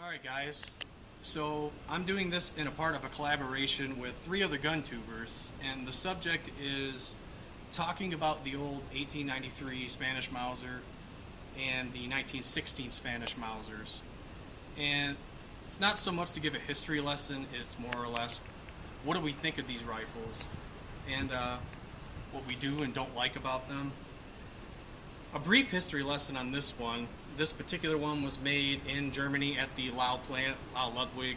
Alright guys, so I'm doing this in a part of a collaboration with 3 other gun tubers, and the subject is talking about the old 1893 Spanish Mauser and the 1916 Spanish Mausers. And it's not so much to give a history lesson, it's more or less what do we think of these rifles and what we do and don't like about them. A brief history lesson on this one. This particular one was made in Germany at the Lau plant, Lau Ludwig,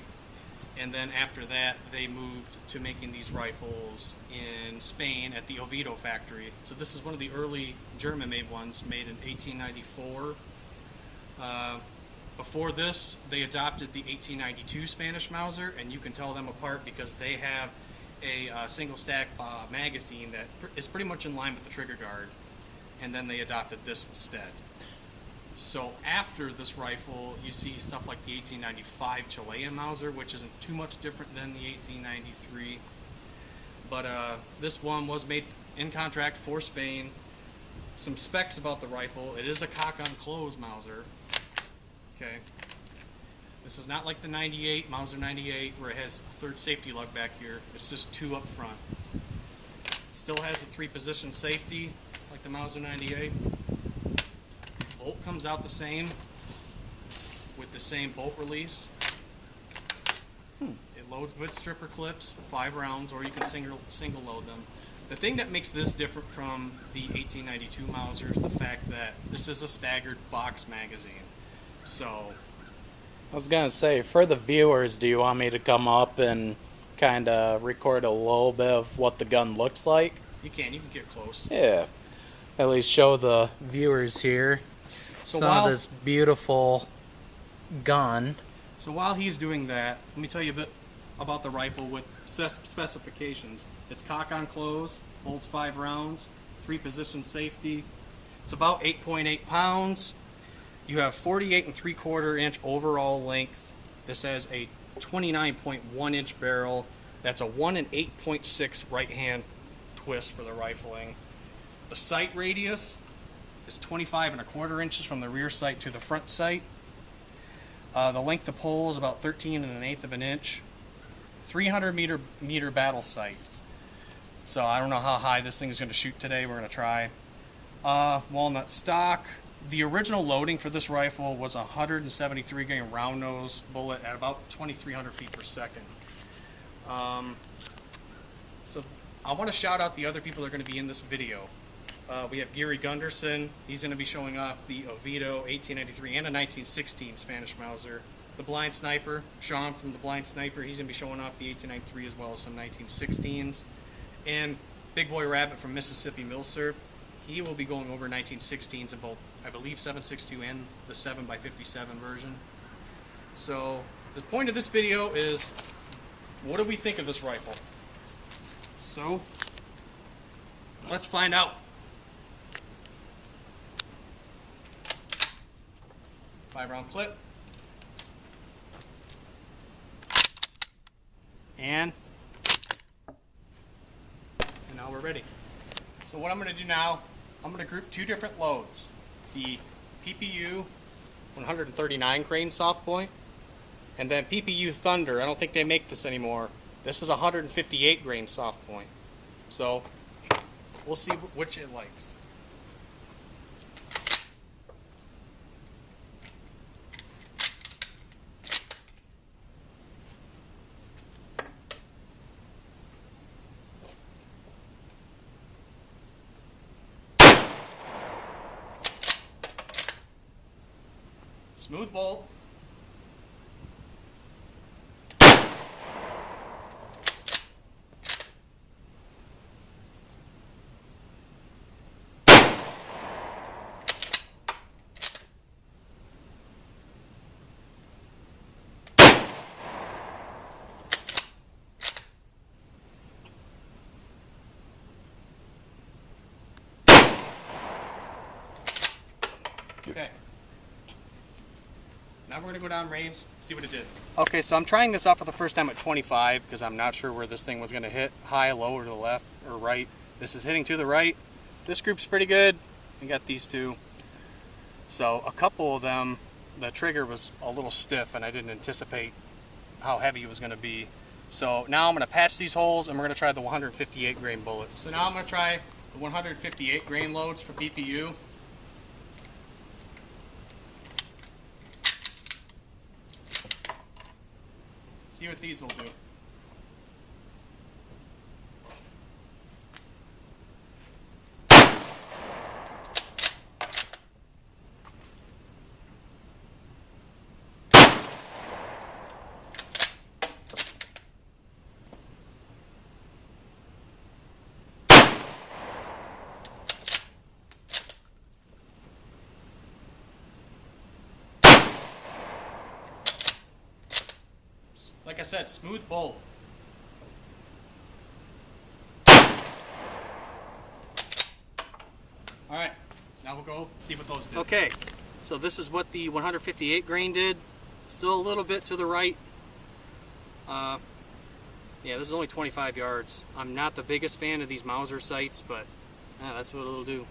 and then after that they moved to making these rifles in Spain at the Oviedo factory. So this is one of the early German-made ones, made in 1894. Before this, they adopted the 1892 Spanish Mauser, and you can tell them apart because they have a single stack magazine that is pretty much in line with the trigger guard, and then they adopted this instead. So after this rifle, you see stuff like the 1895 Chilean Mauser, which isn't too much different than the 1893. But this one was made in contract for Spain. Some specs about the rifle: it is a cock-on-close Mauser. Okay. This is not like the 98 Mauser 98, where it has a third safety lug back here. It's just 2 up front. It still has a 3-position safety like the Mauser 98. Bolt comes out the same with the same bolt release. It loads with stripper clips, 5 rounds, or you can single load them. The thing that makes this different from the 1892 Mauser is the fact that this is a staggered box magazine. So I was going to say, for the viewers, do you want me to come up and kind of record a little bit of what the gun looks like? you can get close. Yeah. At least show the viewers here some of this beautiful gun. So while he's doing that, let me tell you a bit about the rifle with specifications. It's cock-on-close, holds 5 rounds, 3-position safety. It's about 8.8 pounds. You have 48 3/4 inch overall length. This has a 29.1 inch barrel. That's a 1 8.6 right hand twist for the rifling. The sight radius is 25 1/4 inches from the rear sight to the front sight. The length of pole is about 13 1/8 of an inch. 300 meter battle sight. So I don't know how high this thing is going to shoot today. We're going to try. Walnut stock. The original loading for this rifle was a 173 grain round nose bullet at about 2,300 feet per second. So I want to shout out the other people that are going to be in this video. We have Geary Gunderson. He's going to be showing off the Oviedo 1893 and a 1916 Spanish Mauser. The Blind Sniper, Sean from the Blind Sniper, he's going to be showing off the 1893 as well as some 1916s. And Big Boy Rabbit from Mississippi Milsurp, he will be going over 1916s in both, I believe, 7.62 and the 7x57 version. So the point of this video is, what do we think of this rifle? So let's find out. 5-round clip. And now we're ready. So what I'm going to do now, I'm going to group 2 different loads. The PPU 139 grain soft point, and then PPU Thunder. I don't think they make this anymore. This is 158 grain soft point. So we'll see which it likes. Smooth bolt. Okay. Now we're going to go down range, see what it did. Okay, so I'm trying this out for the first time at 25 because I'm not sure where this thing was going to hit. High, low, or to the left, or right. This is hitting to the right. This group's pretty good. We got these two. So a couple of them the trigger was a little stiff and I didn't anticipate how heavy it was going to be. So now I'm going to patch these holes and we're going to try the 158 grain bullets. So now I'm going to try the 158 grain loads for PPU. See what these will do. Like I said, smooth bolt. Alright, now we'll go see what those did. Okay, so this is what the 158 grain did. Still a little bit to the right. Yeah, this is only 25 yards. I'm not the biggest fan of these Mauser sights, but that's what it'll do.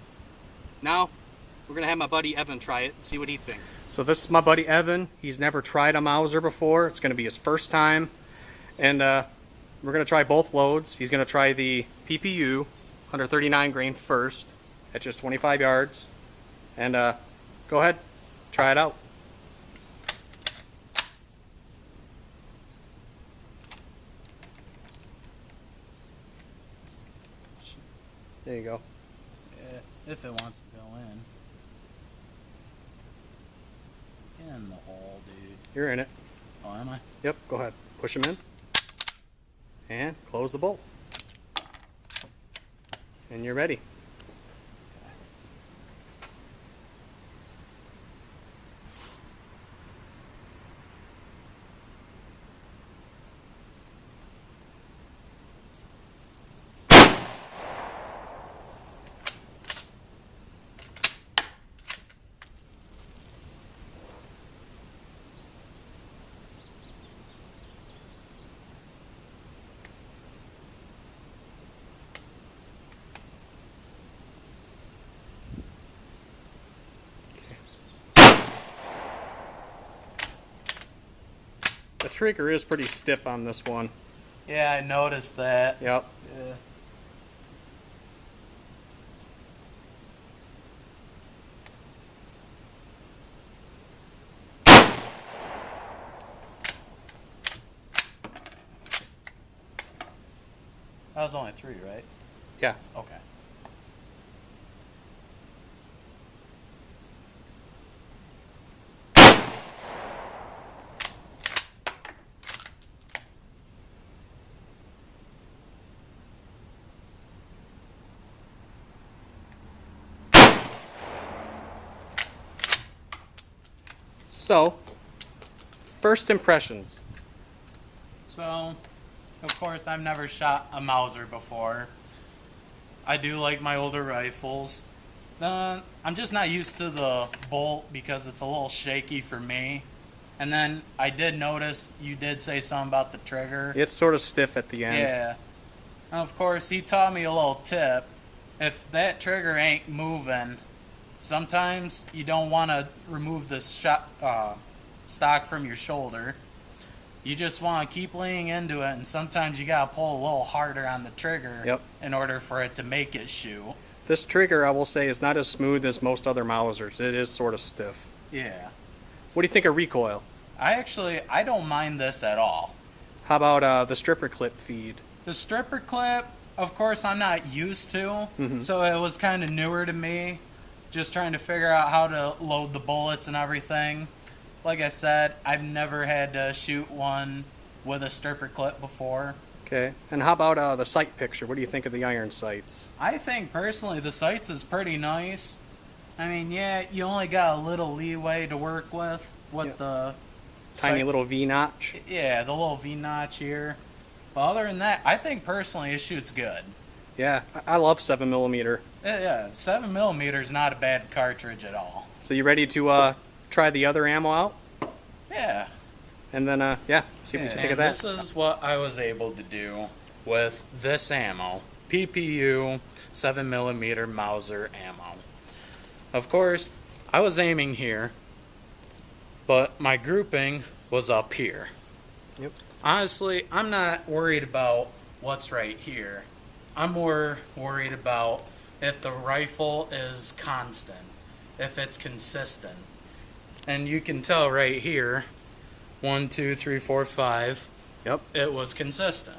Now, we're going to have my buddy Evan try it and see what he thinks. So this is my buddy Evan. He's never tried a Mauser before. It's going to be his first time. And we're going to try both loads. He's going to try the PPU 139 grain first at just 25 yards. And go ahead, try it out. There you go. Yeah, if it wants to go in. In the hole, dude. You're in it. Oh, am I? Yep, go ahead. Push him in. And close the bolt. And you're ready. The trigger is pretty stiff on this one. Yeah, I noticed that. Yep. Yeah. That was only 3, right? Yeah. Okay. So, first impressions. So, of course, I've never shot a Mauser before. I do like my older rifles. I'm just not used to the bolt because it's a little shaky for me. And then I did notice you did say something about the trigger. It's sort of stiff at the end. Yeah. And of course, he taught me a little tip. If that trigger ain't moving, sometimes you don't want to remove the stock from your shoulder. You just want to keep leaning into it, and sometimes you got to pull a little harder on the trigger in order for it to make it shoot. This trigger, I will say, is not as smooth as most other Mausers. It is sort of stiff. Yeah. What do you think of recoil? I don't mind this at all. How about the stripper clip feed? The stripper clip, of course, I'm not used to, so it was kind of newer to me, just trying to figure out how to load the bullets and everything. Like I said, I've never had to shoot one with a stripper clip before. Okay. And how about the sight picture? What do you think of the iron sights? I think, personally, the sights is pretty nice. I mean, yeah, you only got a little leeway to work with the... Tiny little V-notch? Yeah, the little V-notch here. But other than that, I think, personally, it shoots good. Yeah, I love 7mm. Yeah, 7mm is not a bad cartridge at all. So you ready to try the other ammo out? Yeah. And then, yeah, see what you think of that. This is what I was able to do with this ammo. PPU 7mm Mauser ammo. Of course, I was aiming here. but my grouping was up here. Yep. Honestly, I'm not worried about what's right here. I'm more worried about if the rifle is constant, if it's consistent. And you can tell right here, 1, 2, 3, 4, 5, Yep. it was consistent.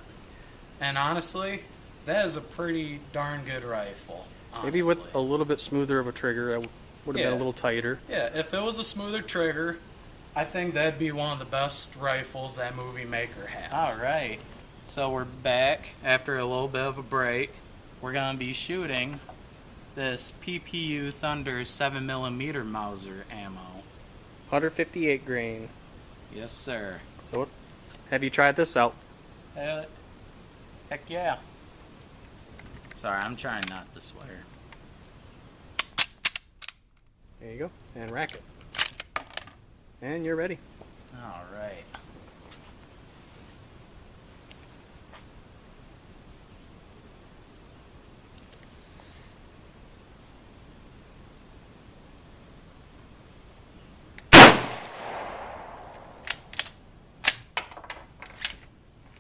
And honestly, that is a pretty darn good rifle. Maybe with honestly. a little bit smoother of a trigger, it would have been a little tighter. Yeah, if it was a smoother trigger, I think that'd be one of the best rifles that movie maker has. Alright, so we're back after a little bit of a break. We're going to be shooting this PPU Thunder 7mm Mauser ammo. 158 grain. Yes, sir. So, have you tried this out? Heck yeah. Sorry, I'm trying not to swear. There you go. And rack it. And you're ready. Alright.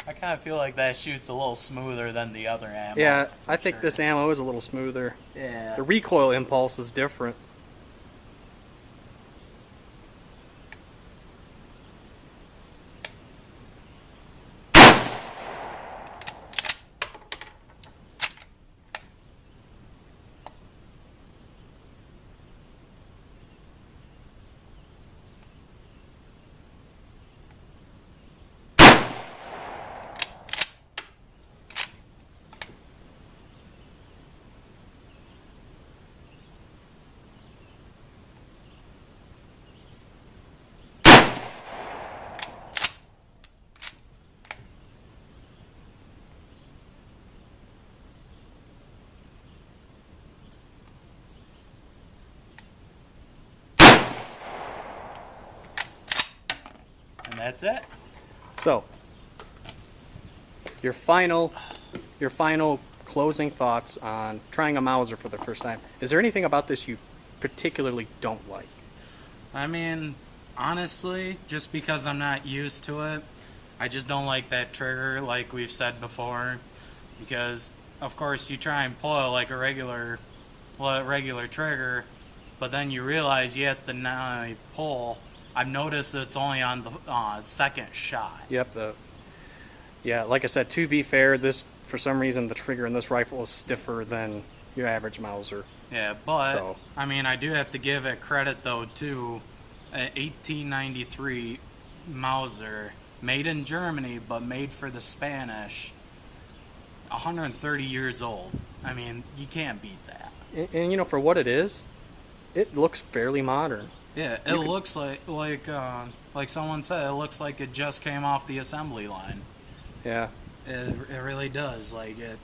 I kind of feel like that shoots a little smoother than the other ammo. Yeah, I think sure. this ammo is a little smoother. Yeah. The recoil impulse is different. And that's it. So, your final closing thoughts on trying a Mauser for the first time. Is there anything about this you particularly don't like? I mean, honestly, just because I'm not used to it, I just don't like that trigger, like we've said before. Because, of course, you try and pull it like a regular trigger, but then you realize you have to now pull. I've noticed it's only on the second shot. Yep. Yeah, like I said, to be fair, this for some reason the trigger in this rifle is stiffer than your average Mauser. Yeah, but So. I mean, I do have to give it credit though too. An 1893 Mauser, made in Germany but made for the Spanish. 130 years old. I mean, you can't beat that. And you know, for what it is, it looks fairly modern. Yeah, it looks like someone said, it looks like it just came off the assembly line. Yeah. It really does. Like it,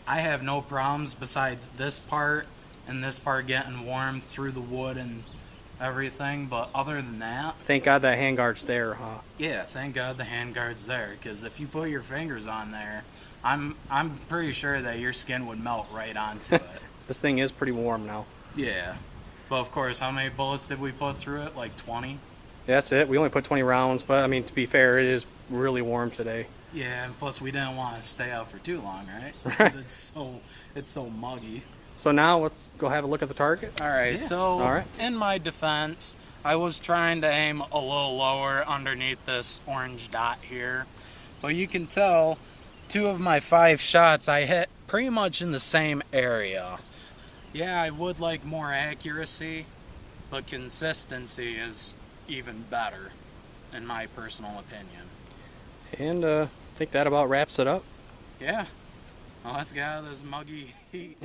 I have no problems besides this part and this part getting warm through the wood and everything. But other than that, Thank God that handguard's there, huh? yeah, thank God the handguard's there. Because if you put your fingers on there, I'm pretty sure that your skin would melt right onto it. This thing is pretty warm now. Yeah. But of course, how many bullets did we put through it? Like 20? That's it. We only put 20 rounds, but I mean, to be fair, it is really warm today. Yeah, and plus we didn't want to stay out for too long, right? Because it's so muggy. So now let's go have a look at the target. All right, so All right. in my defense, I was trying to aim a little lower underneath this orange dot here. But you can tell 2 of my 5 shots I hit pretty much in the same area. Yeah, I would like more accuracy, but consistency is even better, in my personal opinion. And I think that about wraps it up. Yeah. Well, let's get out of this muggy heat.